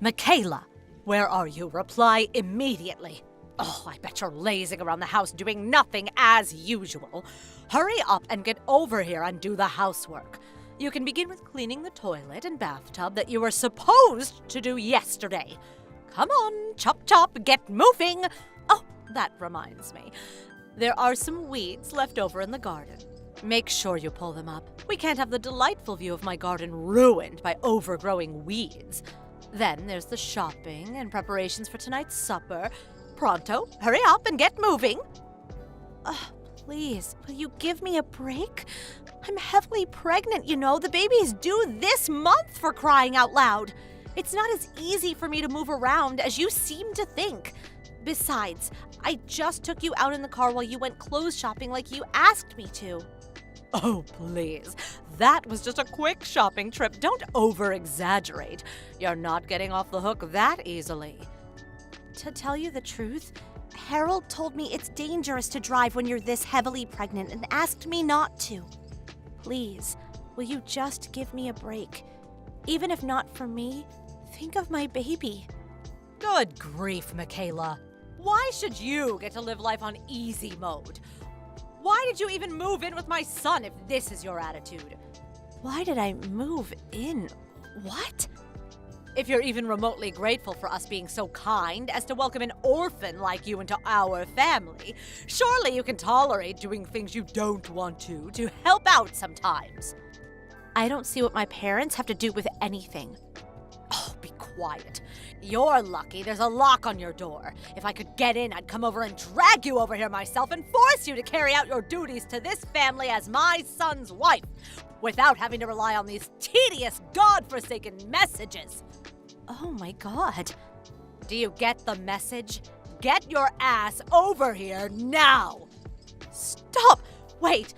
Michaela, where are you? Reply immediately. Oh, I bet you're lazing around the house doing nothing as usual. Hurry up and get over here and do the housework. You can begin with cleaning the toilet and bathtub that you were supposed to do yesterday. Come on, chop chop, get moving. Oh, that reminds me. There are some weeds left over in the garden. Make sure you pull them up. We can't have the delightful view of my garden ruined by overgrowing weeds. Then there's the shopping and preparations for tonight's supper. Pronto, hurry up and get moving. Please, will you give me a break? I'm heavily pregnant, you know. The baby's due this month, for crying out loud. It's not as easy for me to move around as you seem to think. Besides, I just took you out in the car while you went clothes shopping like you asked me to. Oh, please. That was just a quick shopping trip. Don't over-exaggerate. You're not getting off the hook that easily. To tell you the truth, Harold told me it's dangerous to drive when you're this heavily pregnant and asked me not to. Please, will you just give me a break? Even if not for me, think of my baby. Good grief, Michaela. Why should you get to live life on easy mode? Why did you even move in with my son if this is your attitude? Why did I move in? What? If you're even remotely grateful for us being so kind as to welcome an orphan like you into our family, surely you can tolerate doing things you don't want to help out sometimes. I don't see what my parents have to do with anything. Oh, be quiet. You're lucky there's a lock on your door. If I could get in, I'd come over and drag you over here myself and force you to carry out your duties to this family as my son's wife, without having to rely on these tedious, God-forsaken messages. Oh my God. Do you get the message? Get your ass over here now! Stop! Wait!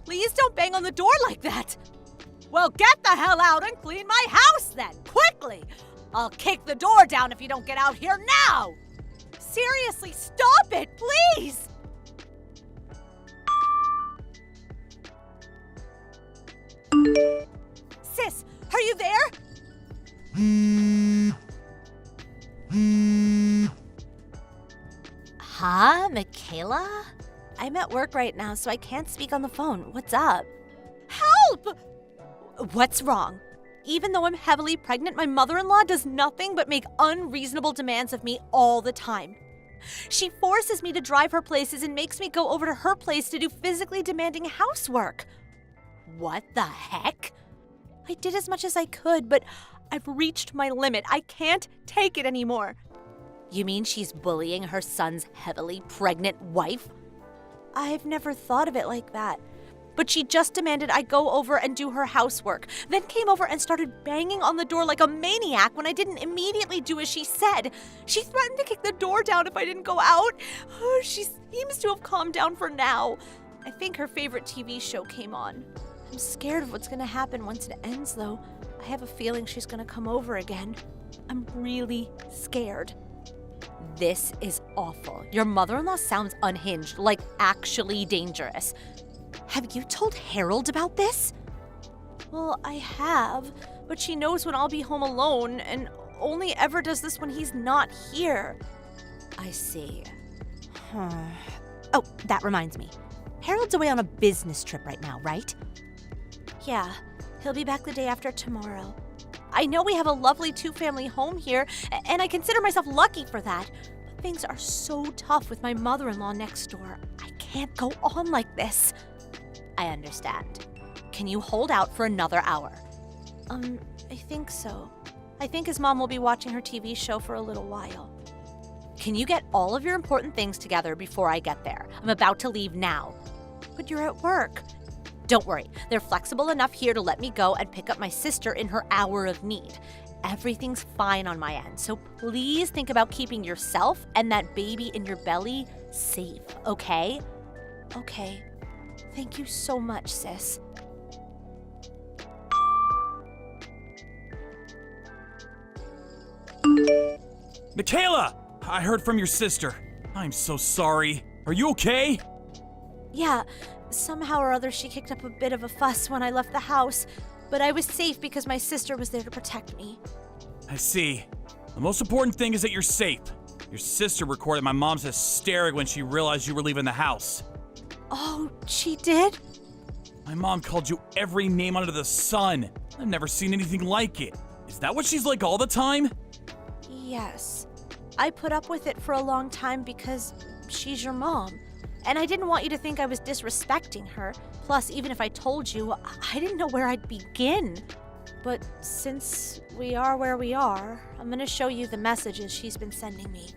Please don't bang on the door like that! Well, get the hell out and clean my house then, quickly! I'll kick the door down if you don't get out here now! Seriously, stop it, please! Sis, are you there? Huh, Michaela? I'm at work right now, so I can't speak on the phone. What's up? Help! What's wrong? Even though I'm heavily pregnant, my mother-in-law does nothing but make unreasonable demands of me all the time. She forces me to drive her places and makes me go over to her place to do physically demanding housework. What the heck? I did as much as I could, but I've reached my limit. I can't take it anymore. You mean she's bullying her son's heavily pregnant wife? I've never thought of it like that. But she just demanded I go over and do her housework, then came over and started banging on the door like a maniac when I didn't immediately do as she said. She threatened to kick the door down if I didn't go out. She seems to have calmed down for now. I think her favorite TV show came on. I'm scared of what's going to happen once it ends, though. I have a feeling she's going to come over again. I'm really scared. This is awful. Your mother-in-law sounds unhinged, like actually dangerous. Have you told Harold about this? Well, I have, but she knows when I'll be home alone and only ever does this when he's not here. I see. Oh, that reminds me. Harold's away on a business trip right now, right? Yeah, he'll be back the day after tomorrow. I know we have a lovely two-family home here, and I consider myself lucky for that. But things are so tough with my mother-in-law next door. I can't go on like this. I understand. Can you hold out for another hour? I think so. I think his mom will be watching her TV show for a little while. Can you get all of your important things together before I get there? I'm about to leave now. But you're at work. Don't worry. They're flexible enough here to let me go and pick up my sister in her hour of need. Everything's fine on my end, so please think about keeping yourself and that baby in your belly safe, okay? Okay. Thank you so much, sis. Michaela! I heard from your sister. I'm so sorry. Are you okay? Yeah, somehow or other she kicked up a bit of a fuss when I left the house, but I was safe because my sister was there to protect me. I see. The most important thing is that you're safe. Your sister recorded my mom's hysteric when she realized you were leaving the house. Oh, she did? My mom called you every name under the sun. I've never seen anything like it. Is that what she's like all the time? Yes. I put up with it for a long time because she's your mom. And I didn't want you to think I was disrespecting her. Plus, even if I told you, I didn't know where I'd begin. But since we are where we are, I'm gonna show you the messages she's been sending me.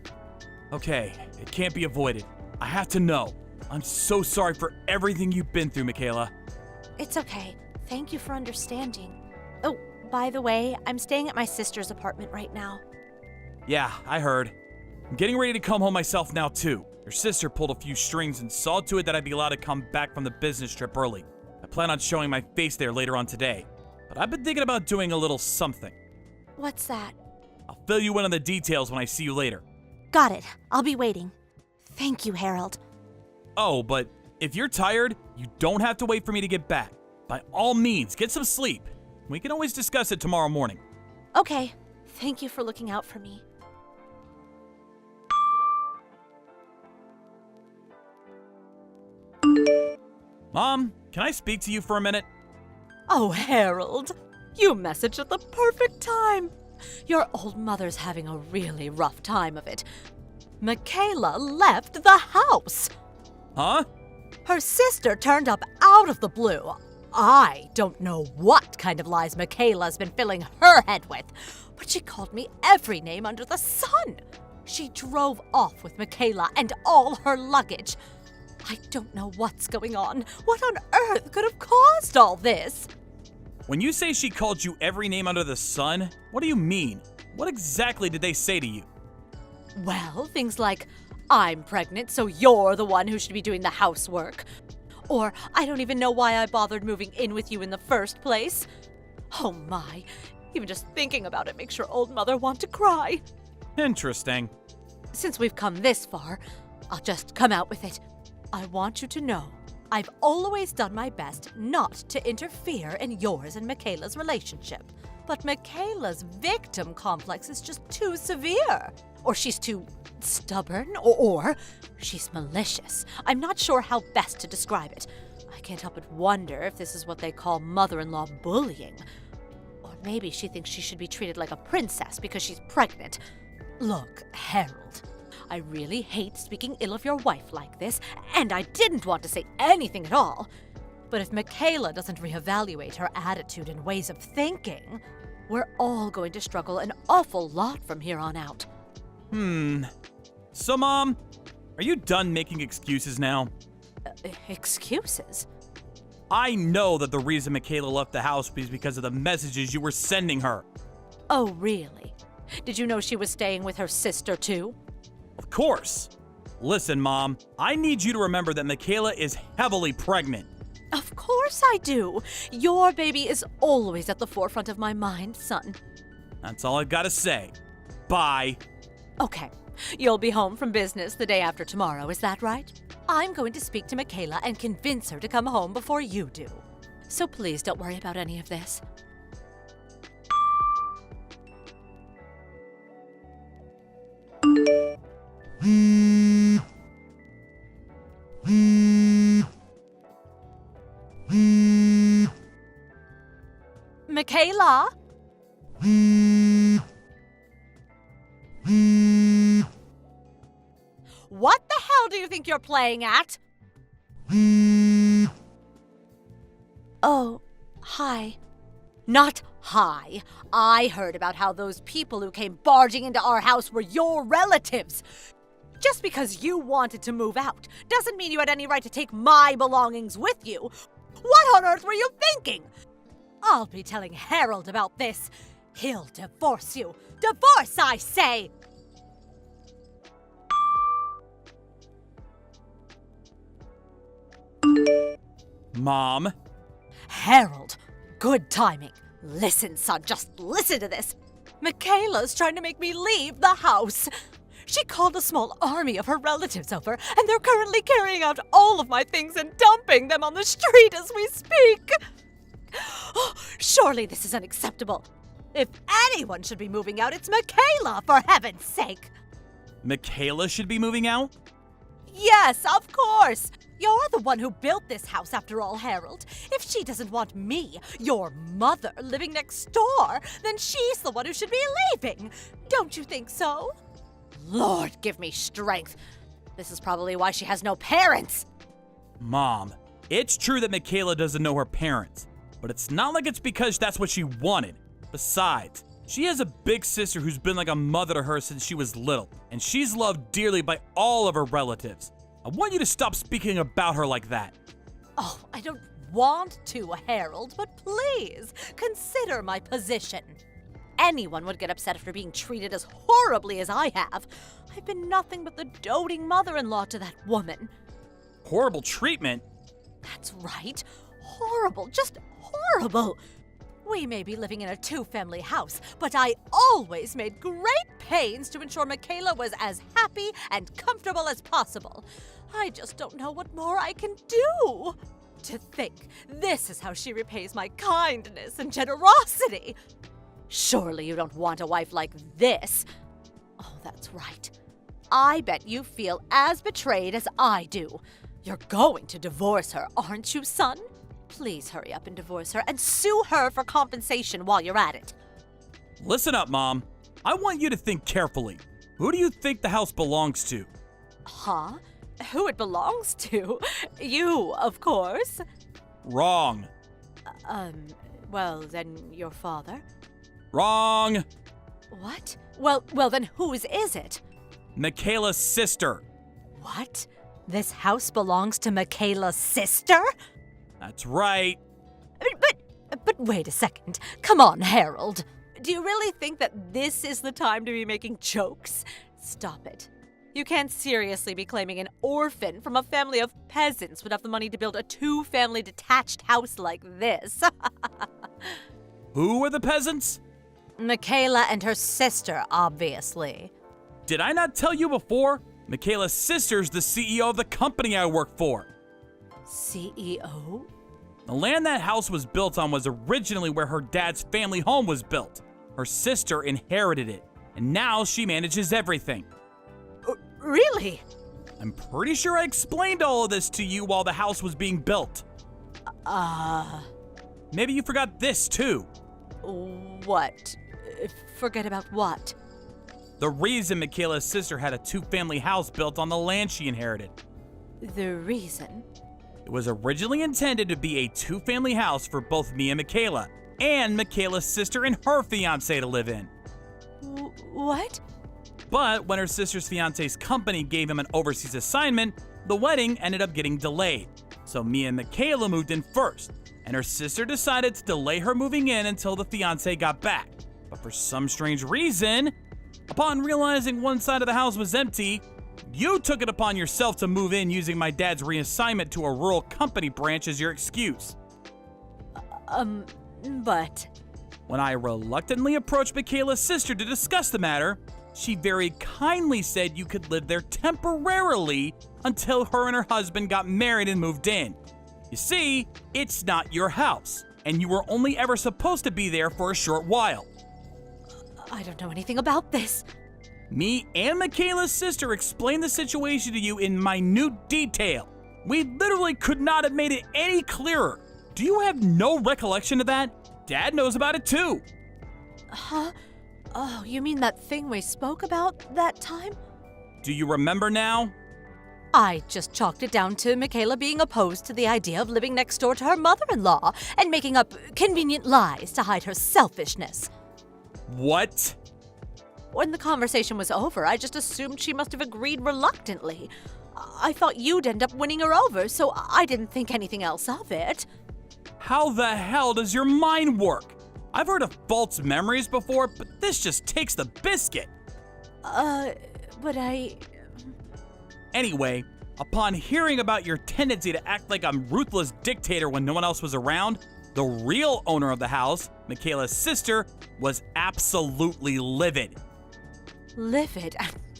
Okay, it can't be avoided. I have to know. I'm so sorry for everything you've been through, Michaela. It's okay. Thank you for understanding. Oh, by the way, I'm staying at my sister's apartment right now. Yeah, I heard. I'm getting ready to come home myself now, too. Your sister pulled a few strings and saw to it that I'd be allowed to come back from the business trip early. I plan on showing my face there later on today. But I've been thinking about doing a little something. What's that? I'll fill you in on the details when I see you later. Got it. I'll be waiting. Thank you, Harold. Oh, but if you're tired, you don't have to wait for me to get back. By all means, get some sleep. We can always discuss it tomorrow morning. Okay. Thank you for looking out for me. Mom, can I speak to you for a minute? Oh, Harold, you messaged at the perfect time. Your old mother's having a really rough time of it. Michaela left the house. Huh? Her sister turned up out of the blue. I don't know what kind of lies Michaela's been filling her head with, but she called me every name under the sun. She drove off with Michaela and all her luggage. I don't know what's going on. What on earth could have caused all this? When you say she called you every name under the sun, what do you mean? What exactly did they say to you? Well, things like, I'm pregnant, so you're the one who should be doing the housework. Or, I don't even know why I bothered moving in with you in the first place. Oh my, even just thinking about it makes your old mother want to cry. Interesting. Since we've come this far, I'll just come out with it. I want you to know, I've always done my best not to interfere in yours and Michaela's relationship. But Michaela's victim complex is just too severe. Or she's too stubborn, or she's malicious. I'm not sure how best to describe it. I can't help but wonder if this is what they call mother-in-law bullying. Or maybe she thinks she should be treated like a princess because she's pregnant. Look, Harold, I really hate speaking ill of your wife like this, and I didn't want to say anything at all. But if Michaela doesn't reevaluate her attitude and ways of thinking, we're all going to struggle an awful lot from here on out. So, Mom, are you done making excuses now? Excuses? I know that the reason Michaela left the house was because of the messages you were sending her. Oh, really? Did you know she was staying with her sister, too? Of course. Listen, Mom, I need you to remember that Michaela is heavily pregnant. Of course I do. Your baby is always at the forefront of my mind, son. That's all I've got to say. Bye. Okay, you'll be home from business the day after tomorrow, is that right? I'm going to speak to Michaela and convince her to come home before you do. So please don't worry about any of this. Michaela? What the hell do you think you're playing at? Oh, hi. Not hi. I heard about how those people who came barging into our house were your relatives. Just because you wanted to move out doesn't mean you had any right to take my belongings with you. What on earth were you thinking? I'll be telling Harold about this. He'll divorce you. Divorce, I say! Mom? Harold, good timing. Listen, son, just listen to this. Michaela's trying to make me leave the house. She called a small army of her relatives over, and they're currently carrying out all of my things and dumping them on the street as we speak. Oh, surely this is unacceptable. If anyone should be moving out, it's Michaela, for heaven's sake! Michaela should be moving out? Yes, of course! You're the one who built this house, after all, Harold. If she doesn't want me, your mother, living next door, then she's the one who should be leaving. Don't you think so? Lord, give me strength. This is probably why she has no parents. Mom, it's true that Michaela doesn't know her parents, but it's not like it's because that's what she wanted. Besides, she has a big sister who's been like a mother to her since she was little, and she's loved dearly by all of her relatives. I want you to stop speaking about her like that. Oh, I don't want to, Harold, but please consider my position. Anyone would get upset after being treated as horribly as I have. I've been nothing but the doting mother-in-law to that woman. Horrible treatment? That's right. Horrible, just horrible. We may be living in a two-family house, but I always made great pains to ensure Michaela was as happy and comfortable as possible. I just don't know what more I can do. To think, this is how she repays my kindness and generosity. Surely you don't want a wife like this. Oh, that's right. I bet you feel as betrayed as I do. You're going to divorce her, aren't you, son? Please hurry up and divorce her and sue her for compensation while you're at it. Listen up, Mom. I want you to think carefully. Who do you think the house belongs to? Huh? Who it belongs to? You, of course. Wrong. Well, then your father? Wrong. What? Well, then whose is it? Michaela's sister. What? This house belongs to Michaela's sister? That's right. But wait a second. Come on, Harold. Do you really think that this is the time to be making jokes? Stop it. You can't seriously be claiming an orphan from a family of peasants would have the money to build a two-family detached house like this. Who are the peasants? Michaela and her sister, obviously. Did I not tell you before? Michaela's sister's the CEO of the company I work for. CEO? The land that house was built on was originally where her dad's family home was built. Her sister inherited it, and now she manages everything. Really? I'm pretty sure I explained all of this to you while the house was being built. Maybe you forgot this too. What? Forget about what? The reason Michaela's sister had a two-family house built on the land she inherited. The reason? It was originally intended to be a two-family house for both me and Michaela, and Michaela's sister and her fiancé to live in. What? But when her sister's fiancé's company gave him an overseas assignment, the wedding ended up getting delayed. So me and Michaela moved in first, and her sister decided to delay her moving in until the fiancé got back. But for some strange reason, upon realizing one side of the house was empty, you took it upon yourself to move in using my dad's reassignment to a rural company branch as your excuse. But... When I reluctantly approached Michaela's sister to discuss the matter, she very kindly said you could live there temporarily until her and her husband got married and moved in. You see, it's not your house, and you were only ever supposed to be there for a short while. I don't know anything about this. Me and Michaela's sister explained the situation to you in minute detail. We literally could not have made it any clearer. Do you have no recollection of that? Dad knows about it too. Huh? Oh, you mean that thing we spoke about that time? Do you remember now? I just chalked it down to Michaela being opposed to the idea of living next door to her mother-in-law and making up convenient lies to hide her selfishness. What? When the conversation was over, I just assumed she must have agreed reluctantly. I thought you'd end up winning her over, so I didn't think anything else of it. How the hell does your mind work? I've heard of false memories before, but this just takes the biscuit. But I... Anyway, upon hearing about your tendency to act like a ruthless dictator when no one else was around, the real owner of the house, Michaela's sister, was absolutely livid. Livid?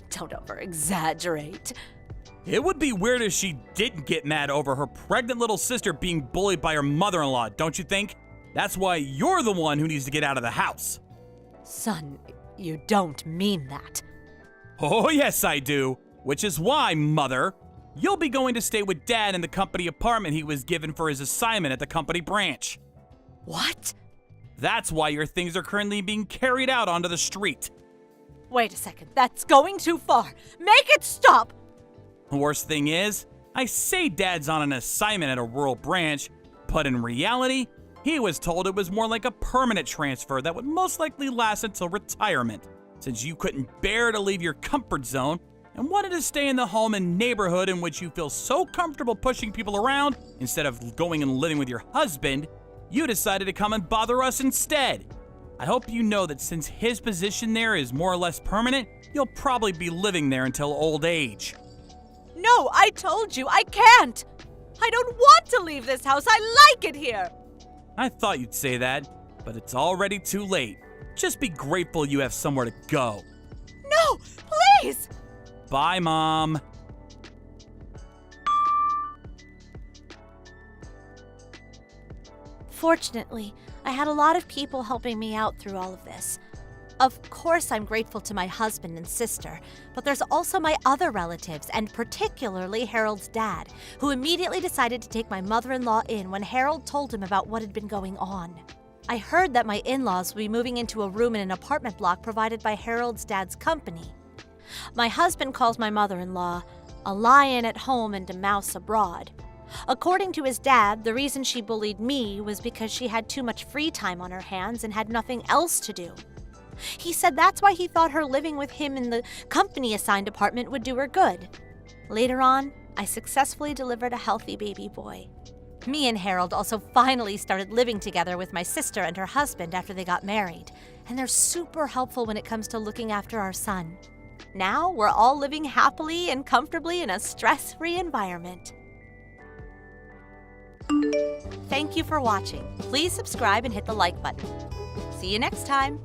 Don't over-exaggerate. It would be weird if she didn't get mad over her pregnant little sister being bullied by her mother-in-law, don't you think? That's why you're the one who needs to get out of the house. Son, you don't mean that. Oh, yes, I do. Which is why, Mother, you'll be going to stay with Dad in the company apartment he was given for his assignment at the company branch. What? That's why your things are currently being carried out onto the street. Wait a second, that's going too far. Make it stop! The worst thing is, I say Dad's on an assignment at a rural branch, but in reality, he was told it was more like a permanent transfer that would most likely last until retirement, since you couldn't bear to leave your comfort zone and wanted to stay in the home and neighborhood in which you feel so comfortable pushing people around. Instead of going and living with your husband, you decided to come and bother us instead. I hope you know that since his position there is more or less permanent, you'll probably be living there until old age. No, I told you, I can't! I don't want to leave this house, I like it here! I thought you'd say that, but it's already too late. Just be grateful you have somewhere to go. No, please! Bye, Mom. Fortunately, I had a lot of people helping me out through all of this. Of course, I'm grateful to my husband and sister, but there's also my other relatives, and particularly Harold's dad, who immediately decided to take my mother-in-law in when Harold told him about what had been going on. I heard that my in-laws will be moving into a room in an apartment block provided by Harold's dad's company. My husband calls my mother-in-law a lion at home and a mouse abroad. According to his dad, the reason she bullied me was because she had too much free time on her hands and had nothing else to do. He said that's why he thought her living with him in the company-assigned apartment would do her good. Later on, I successfully delivered a healthy baby boy. Me and Harold also finally started living together with my sister and her husband after they got married, and they're super helpful when it comes to looking after our son. Now, we're all living happily and comfortably in a stress-free environment. Thank you for watching. Please subscribe and hit the like button. See you next time.